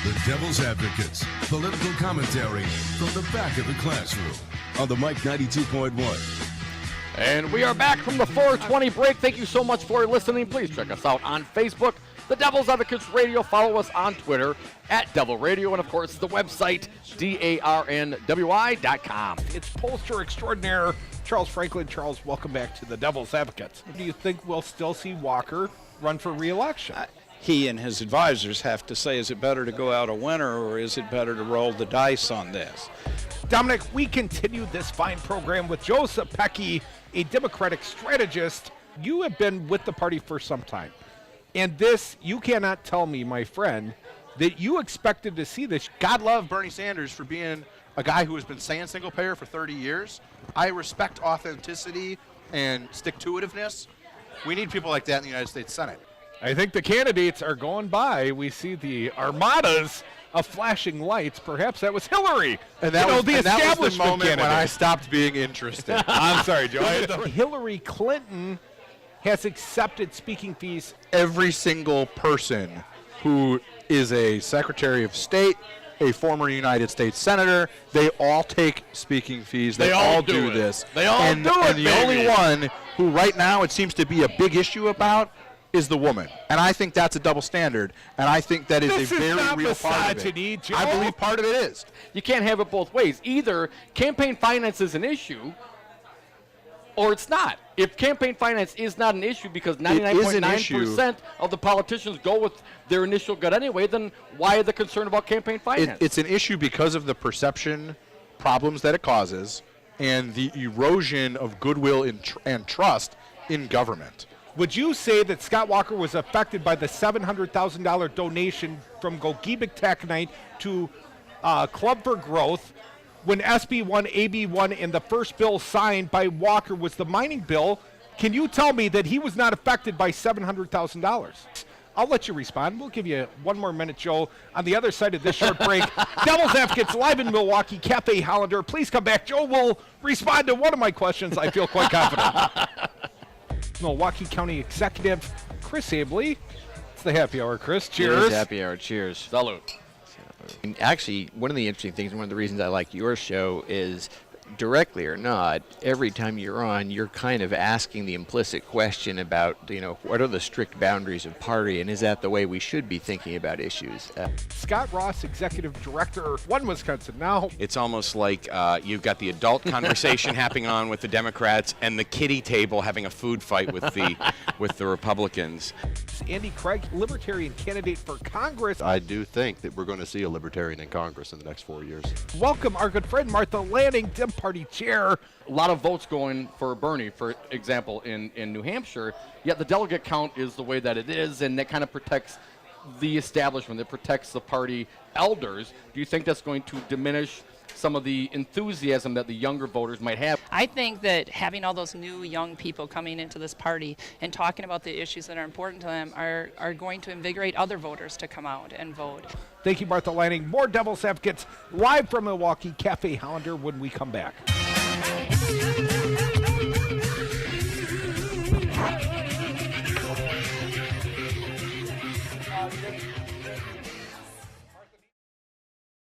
The Devil's Advocates, political commentary from the back of the classroom on the Mike 92.1. And we are back from the 420 break. Thank you so much for listening. Please check us out on Facebook, The Devil's Advocates Radio. Follow us on Twitter at Devil Radio. And, of course, the website, DARNWI.com. It's pollster extraordinaire Charles Franklin. Charles, welcome back to The Devil's Advocates. Do you think we'll still see Walker run for re-election? He and his advisors have to say, is it better to go out a winner or is it better to roll the dice on this? Dominic, we continue this fine program with Joe Zepecki, a Democratic strategist. You have been with the party for some time. And this, you cannot tell me, my friend, that you expected to see this. God love Bernie Sanders for being a guy who has been saying single payer for 30 years. I respect authenticity and stick-to-itiveness. We need people like that in the United States Senate. I think the candidates are going by. We see the armadas of flashing lights. Perhaps that was Hillary. And that was the establishment moment candidate. when I stopped being interested. I'm sorry, Joe. Hillary Clinton has accepted speaking fees. Every single person who is a Secretary of State, a former United States Senator, they all take speaking fees. They all do this. They all do it, And the only one who right now it seems to be a big issue about is the woman. And I think that's a double standard. And I think that is This a is very not real part of misogyny, it. Joe. I believe part of it is. You can't have it both ways. Either campaign finance is an issue or it's not. If campaign finance is not an issue because 99.9% of the politicians go with their initial gut anyway, then why the concern about campaign finance? It's an issue because of the perception problems that it causes and the erosion of goodwill and trust in government. Would you say that Scott Walker was affected by the $700,000 donation from Gogebic Taconite to Club for Growth when SB1, AB1, and the first bill signed by Walker was the mining bill? Can you tell me that he was not affected by $700,000? I'll let you respond. We'll give you one more minute, Joe. On the other side of this short break, Devil's Advocates live in Milwaukee, Cafe Hollander. Please come back. Joe will respond to one of my questions. I feel quite confident. Milwaukee County Executive Chris Abley. It's the happy hour, Chris. Cheers. It is happy hour. Cheers. Salute. And actually, one of the interesting things, and one of the reasons I like your show is, directly or not, every time you're on, you're kind of asking the implicit question about, what are the strict boundaries of party, and is that the way we should be thinking about issues? Scott Ross, Executive Director, One Wisconsin Now. It's almost like you've got the adult conversation happening on with the Democrats and the kiddie table having a food fight with the Republicans. Andy Craig, Libertarian candidate for Congress. I do think that we're going to see a Libertarian in Congress in the next 4 years. Welcome our good friend Martha Lanning, Dem Party Chair. A lot of votes going for Bernie, for example, in New Hampshire, yet the delegate count is the way that it is, and that kind of protects the establishment. It protects the party elders. Do you think that's going to diminish some of the enthusiasm that the younger voters might have? I think that having all those new young people coming into this party and talking about the issues that are important to them are going to invigorate other voters to come out and vote. Thank you, Martha Lanning. More Devil's Advocates live from Milwaukee, Cafe Hollander when we come back.